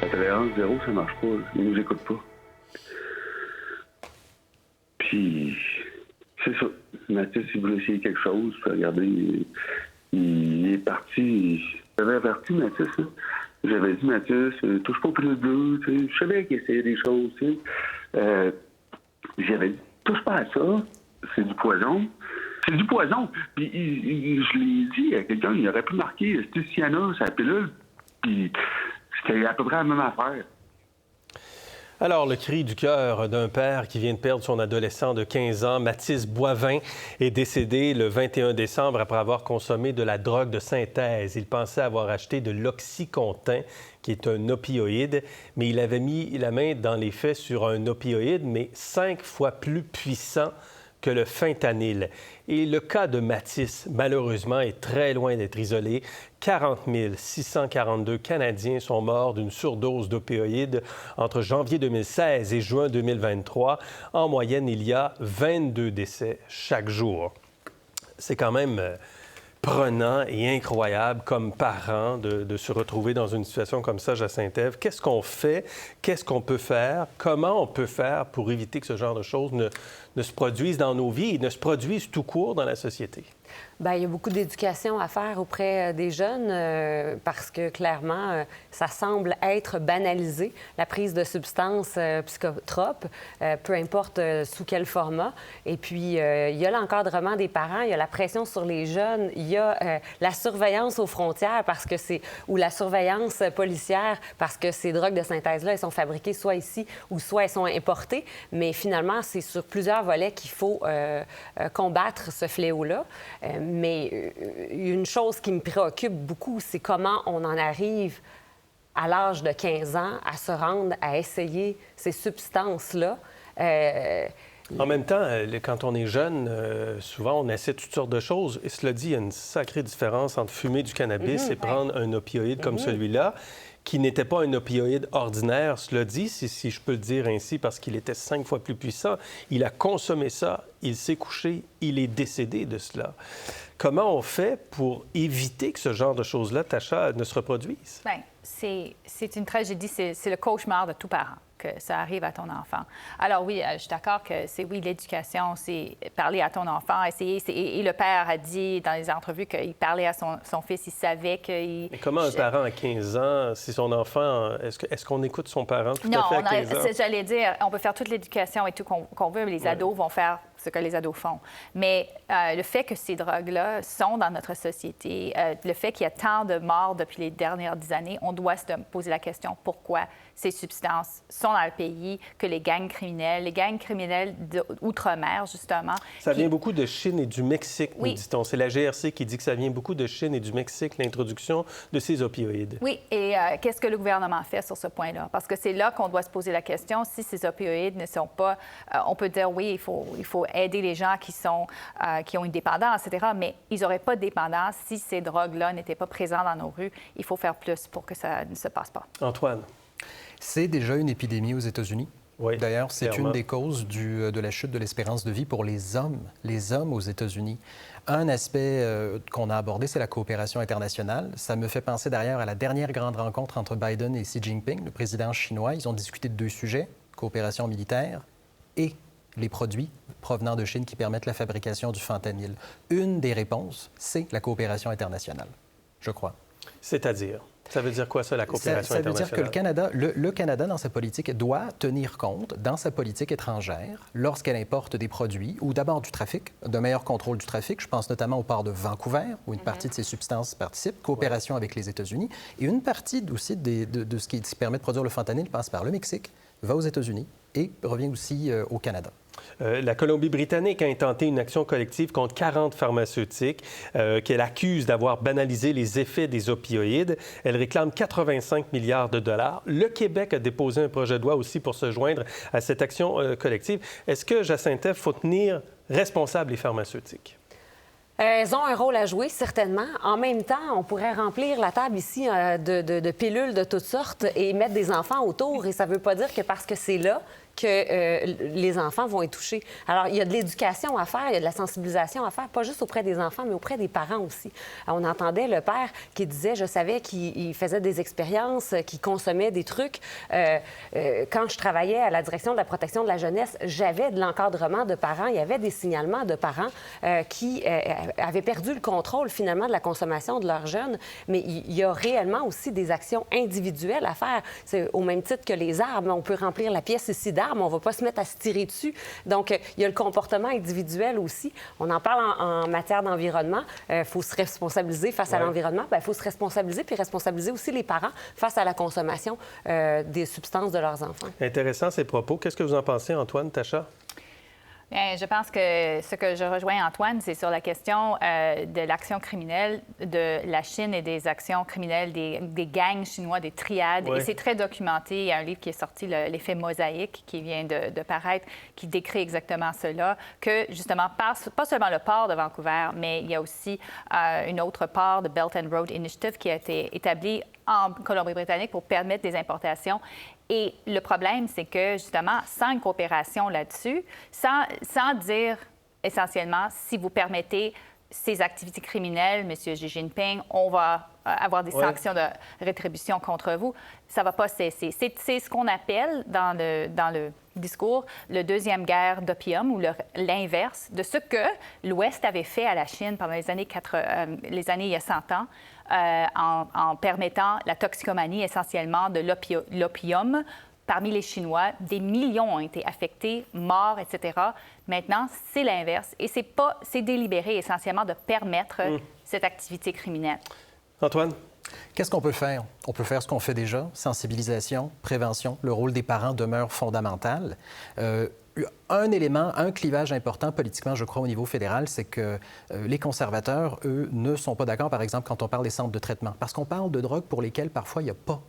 La tolérance zéro, ça marche pas. Ils nous écoutent pas. Puis, c'est ça. Mathis, il voulait essayer quelque chose. Puis, regardez, il est parti. J'avais averti Mathis. Hein. J'avais dit, Mathis, touche pas au plus bleu. Tu sais. Je savais qu'il essayait des choses. Tu sais. J'avais dit, touche pas à ça. C'est du poison. C'est du poison. Puis, je l'ai dit à quelqu'un, il aurait pu marquer Cyana, sa pilule. Puis, c'était à peu près la même affaire. Alors, le cri du cœur d'un père qui vient de perdre son adolescent de 15 ans, Mathis Boivin, est décédé le 21 décembre après avoir consommé de la drogue de synthèse. Il pensait avoir acheté de l'Oxycontin, qui est un opioïde, mais il avait mis la main dans les faits sur un opioïde, mais 5 fois plus puissant que le fentanyl. Et le cas de Mathis, malheureusement, est très loin d'être isolé. 40 642 Canadiens sont morts d'une surdose d'opioïdes entre janvier 2016 et juin 2023. En moyenne, il y a 22 décès chaque jour. C'est quand même prenant et incroyable comme parent de se retrouver dans une situation comme ça, Jacinthe-Ève. Qu'est-ce qu'on fait? Qu'est-ce qu'on peut faire? Comment on peut faire pour éviter que ce genre de choses ne se produisent dans nos vies et ne se produisent tout court dans la société? Bien, il y a beaucoup d'éducation à faire auprès des jeunes parce que, clairement, ça semble être banalisé, la prise de substances psychotropes, peu importe sous quel format. Et puis, il y a l'encadrement des parents, il y a la pression sur les jeunes, il y a la surveillance aux frontières ou la surveillance policière parce que ces drogues de synthèse-là, elles sont fabriquées soit ici ou soit elles sont importées. Mais finalement, c'est sur plusieurs volets qu'il faut combattre ce fléau-là. Mais une chose qui me préoccupe beaucoup, c'est comment on en arrive à l'âge de 15 ans à se rendre à essayer ces substances-là. En même temps, quand on est jeune, souvent, on essaie toutes sortes de choses. Et cela dit, il y a une sacrée différence entre fumer du cannabis et prendre un opioïde comme celui-là, qui n'était pas un opioïde ordinaire, cela dit, si je peux le dire ainsi, parce qu'il était 5 fois plus puissant. Il a consommé ça, il s'est couché, il est décédé de cela. Comment on fait pour éviter que ce genre de choses-là, Tasha, ne se reproduise? Bien, c'est une tragédie, c'est le cauchemar de tout parent que ça arrive à ton enfant. Alors oui, je suis d'accord que l'éducation, c'est parler à ton enfant, essayer. Et le père a dit dans les entrevues qu'il parlait à son fils, il savait qu'il... Mais comment un parent à 15 ans, si son enfant... Est-ce qu'on écoute son parent tout à fait à 15 ans? J'allais dire, on peut faire toute l'éducation et tout qu'on veut, mais les ados vont faire ce que les ados font. Mais le fait que ces drogues-là sont dans notre société, le fait qu'il y a tant de morts depuis les dernières 10 années, on doit se poser la question pourquoi ces substances sont dans le pays, que les gangs criminels d'outre-mer, justement... Ça vient beaucoup de Chine et du Mexique, nous dit-on. C'est la GRC qui dit que ça vient beaucoup de Chine et du Mexique, l'introduction de ces opioïdes. Oui, et qu'est-ce que le gouvernement fait sur ce point-là? Parce que c'est là qu'on doit se poser la question. Si ces opioïdes ne sont pas... on peut dire, oui, il faut aider les gens qui ont une dépendance, etc., mais ils n'auraient pas de dépendance si ces drogues-là n'étaient pas présentes dans nos rues. Il faut faire plus pour que ça ne se passe pas. Antoine? C'est déjà une épidémie aux États-Unis. Oui, d'ailleurs, c'est clairement une des causes de la chute de l'espérance de vie pour les hommes aux États-Unis. Un aspect qu'on a abordé, c'est la coopération internationale. Ça me fait penser d'ailleurs à la dernière grande rencontre entre Biden et Xi Jinping, le président chinois. Ils ont discuté de 2 sujets, coopération militaire et les produits provenant de Chine qui permettent la fabrication du fentanyl. Une des réponses, c'est la coopération internationale, je crois. C'est-à-dire? Ça veut dire quoi, ça, la coopération internationale? Ça veut dire que le Canada, dans sa politique, doit tenir compte, dans sa politique étrangère, lorsqu'elle importe des produits, ou d'abord du trafic, d'un meilleur contrôle du trafic. Je pense notamment au port de Vancouver, où une partie de ces substances participent, coopération avec les États-Unis. Et une partie aussi de ce qui permet de produire le fentanyl passe par le Mexique, va aux États-Unis et revient aussi au Canada. La Colombie-Britannique a intenté une action collective contre 40 pharmaceutiques qu'elle accuse d'avoir banalisé les effets des opioïdes. Elle réclame 85 milliards de dollars. Le Québec a déposé un projet de loi aussi pour se joindre à cette action collective. Est-ce que, Jacinthe-Ève, il faut tenir responsables les pharmaceutiques? Elles ont un rôle à jouer, certainement. En même temps, on pourrait remplir la table ici de pilules de toutes sortes et mettre des enfants autour. Et ça ne veut pas dire que parce que c'est là que les enfants vont être touchés. Alors, il y a de l'éducation à faire, il y a de la sensibilisation à faire, pas juste auprès des enfants, mais auprès des parents aussi. On entendait le père qui disait, je savais qu'il faisait des expériences, qu'il consommait des trucs. Quand je travaillais à la direction de la protection de la jeunesse, j'avais de l'encadrement de parents, il y avait des signalements de parents qui avaient perdu le contrôle finalement de la consommation de leurs jeunes, mais il y a réellement aussi des actions individuelles à faire. C'est au même titre que les armes. On peut remplir la pièce ici d'armes, on ne va pas se mettre à se tirer dessus. Donc, il y a le comportement individuel aussi. On en parle en matière d'environnement. Il faut se responsabiliser face à l'environnement. Il faut se responsabiliser puis responsabiliser aussi les parents face à la consommation des substances de leurs enfants. Intéressant ces propos. Qu'est-ce que vous en pensez, Antoine, Tacha? Bien, je pense que ce que je rejoins Antoine, c'est sur la question de l'action criminelle de la Chine et des actions criminelles des gangs chinois, des triades. Oui. Et c'est très documenté. Il y a un livre qui est sorti, l'effet mosaïque, qui vient de paraître, qui décrit exactement cela, que justement, pas seulement le port de Vancouver, mais il y a aussi une autre part de Belt and Road Initiative qui a été établie en Colombie-Britannique pour permettre des importations. Et le problème, c'est que, justement, sans une coopération là-dessus, sans dire essentiellement, si vous permettez ces activités criminelles, M. Xi Jinping, on va avoir des sanctions de rétribution contre vous, ça ne va pas cesser. C'est ce qu'on appelle dans le discours le deuxième guerre d'opium ou l'inverse de ce que l'Ouest avait fait à la Chine pendant les années il y a 100 ans, en permettant la toxicomanie essentiellement de l'opium. Parmi les Chinois, des millions ont été affectés, morts, etc. Maintenant, c'est l'inverse. Et c'est délibéré essentiellement de permettre cette activité criminelle. Antoine? Qu'est-ce qu'on peut faire? On peut faire ce qu'on fait déjà, sensibilisation, prévention. Le rôle des parents demeure fondamental. Un élément, un clivage important politiquement, je crois, au niveau fédéral, c'est que les conservateurs, eux, ne sont pas d'accord, par exemple, quand on parle des centres de traitement. Parce qu'on parle de drogues pour lesquelles, parfois, il n'y a pas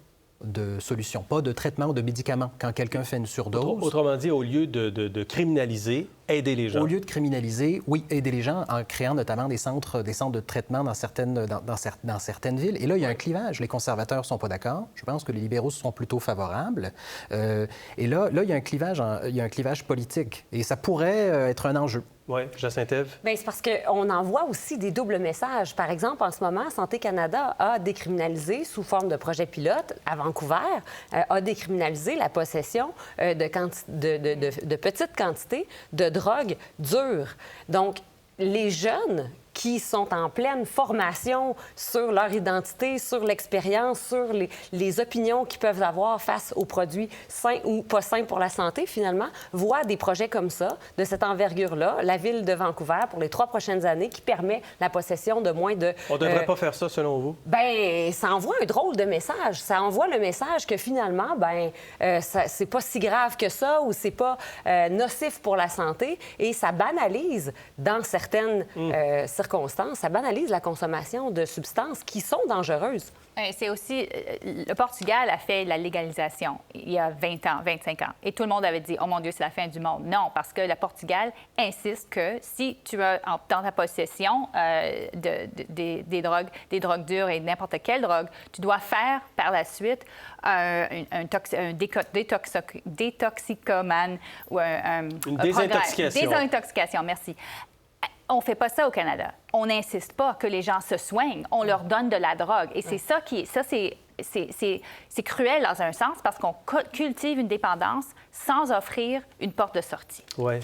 de solution, pas de traitement ou de médicament quand quelqu'un fait une surdose. Autrement dit, au lieu de criminaliser, aider les gens. Au lieu de criminaliser, oui, aider les gens en créant notamment des centres de traitement dans certaines villes. Et là, il y a un clivage. Les conservateurs ne sont pas d'accord. Je pense que les libéraux sont plutôt favorables. Et là, il y a un clivage politique. Et ça pourrait être un enjeu. Oui, Jacinthe-Ève? Bien, c'est parce qu'on envoie aussi des doubles messages. Par exemple, en ce moment, Santé Canada a décriminalisé, sous forme de projet pilote, à Vancouver, a décriminalisé la possession de petites quantités de drogue dure. Donc, les jeunes qui sont en pleine formation sur leur identité, sur l'expérience, sur les opinions qu'ils peuvent avoir face aux produits sains ou pas sains pour la santé, finalement, voient des projets comme ça, de cette envergure-là, la Ville de Vancouver, pour les 3 prochaines années, qui permet la possession de moins de... On ne devrait pas faire ça, selon vous? Bien, ça envoie un drôle de message. Ça envoie le message que, finalement, c'est pas si grave que ça ou c'est pas nocif pour la santé et ça banalise, dans certaines circonstances, ça banalise la consommation de substances qui sont dangereuses. C'est aussi... Le Portugal a fait la légalisation il y a 20 ans, 25 ans. Et tout le monde avait dit, oh mon Dieu, c'est la fin du monde. Non, parce que le Portugal insiste que si tu as dans ta possession des drogues dures et n'importe quelle drogue, tu dois faire par la suite un détoxicomane ou une désintoxication. Désintoxication, merci. On ne fait pas ça au Canada. On n'insiste pas que les gens se soignent. On leur donne de la drogue. Et c'est ça qui... c'est cruel dans un sens parce qu'on cultive une dépendance sans offrir une porte de sortie. Oui.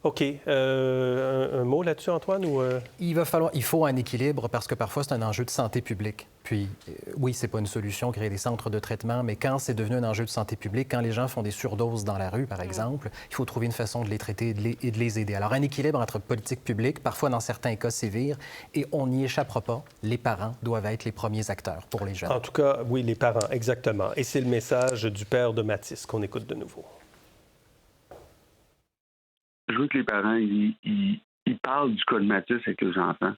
OK. Un mot là-dessus, Antoine? Ou Il faut un équilibre parce que parfois, c'est un enjeu de santé publique. Puis, oui, c'est pas une solution, créer des centres de traitement, mais quand c'est devenu un enjeu de santé publique, quand les gens font des surdoses dans la rue, par exemple, il faut trouver une façon de les traiter et de les aider. Alors, un équilibre entre politique publique, parfois, dans certains cas, sévère, et on n'y échappera pas. Les parents doivent être les premiers acteurs pour les jeunes. En tout cas, oui, les parents, exactement. Et c'est le message du père de Mathis qu'on écoute de nouveau. Je veux que les parents, ils parlent du cas de Mathis avec les enfants.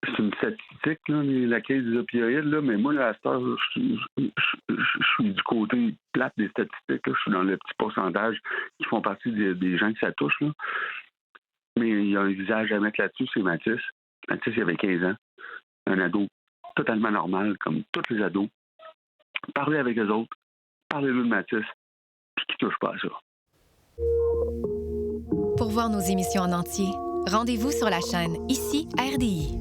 C'est une statistique, là, la crise des opioïdes, là, mais moi, là, à cette heure, je suis du côté plate des statistiques. Là. Je suis dans le petit pourcentage qui font partie des gens que ça touche. Là. Mais il y a un visage à mettre là-dessus, c'est Mathis. Mathis, il avait 15 ans. Un ado totalement normal, comme tous les ados. Parlez avec eux autres. Parlez-le de Mathis. puis qui touchent pas à ça. Pour voir nos émissions en entier, rendez-vous sur la chaîne Ici RDI.